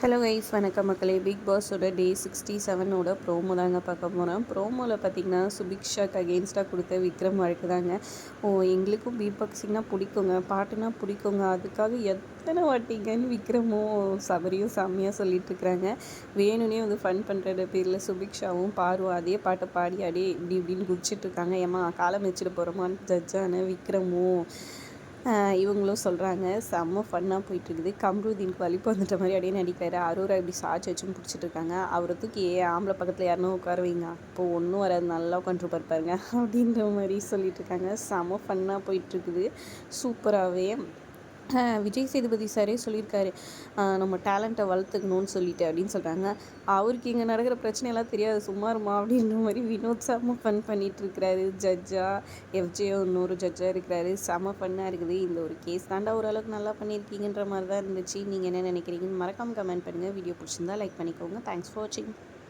Hello guys, வணக்கம் மக்களே. Big பாஸோட டே 67ஓட promo தாங்க பார்க்க போகிறோம். ப்ரோமோவில் பார்த்தீங்கன்னா சுபிக்ஷாக்கு அகெயின்ஸ்டாக கொடுத்த விக்ரம் வழக்கு தாங்க. எங்களுக்கும் பீட் பாக்ஸிங்னா பிடிக்குங்க, பாட்டுனா பிடிக்குங்க, அதுக்காக எத்தனை வாட்டிங்கன்னு விக்ரமும் சபரியும் செம்மையாக சொல்லிட்டுருக்குறாங்க. வேணும்னே வந்து ஃபன் பண்ணுற பேரில் சுபிக்ஷாவும் பார்வம் அதே பாட்டை பாடி அப்படியே இப்படி இப்படின்னு குதிச்சிட்ருக்காங்க. ஏமா காலம் வச்சுட்டு போகிறோமான்னு ஜட்ஜான விக்ரமும் இவங்களும் சொல்கிறாங்க. செம்ம ஃபன்னாக போயிட்டுருக்குது. கம்ருதீனுக்கு வலிப்பு வந்துட்ட மாதிரி அப்படியே நடிக்கிறாரு. அரோரா இப்படி சாச்சு வச்சும் பிடிச்சிட்டு இருக்காங்க. அவரை தூக்கி ஆம்பளை பக்கத்தில் யாருன்னா உட்கார வைங்க, அப்போது ஒன்றும் வராது, நல்லா உட்காந்துருப்பாரு பாருங்க அப்படின்ற மாதிரி சொல்லிட்டு இருக்காங்க. செம்ம ஃபன்னாக போயிட்டுருக்குது சூப்பராகவே. விஜய் சேதுபதி சாரே சொல்லியிருக்காரு, நம்ம டேலண்ட்டை வளர்த்துக்கணும்னு சொல்லிட்டு அப்படின்னு சொல்கிறாங்க. அவருக்கு இங்கே நடக்கிற பிரச்சனையெல்லாம் தெரியாது, சும்மா இருமா அப்படின்ற மாதிரி வினோத் செம்ம ஃபன் பண்ணிகிட்ருக்கிறாரு. ஜட்ஜாக எஃப்ஜேஓ இன்னொரு ஜட்ஜாக இருக்கிறாரு. செம்ம ஃபன்னாக இருக்குது. இந்த ஒரு கேஸ் தாண்டா ஓரளவுக்கு நல்லா பண்ணியிருக்கீங்கன்ற மாதிரி தான் இருந்துச்சு. நீங்கள் என்ன நினைக்கிறீங்கன்னு மறக்காமல் கமெண்ட் பண்ணுங்கள். வீடியோ பிடிச்சிருந்தா லைக் பண்ணிக்கோங்க. தேங்க்ஸ் ஃபார் வாட்சிங்.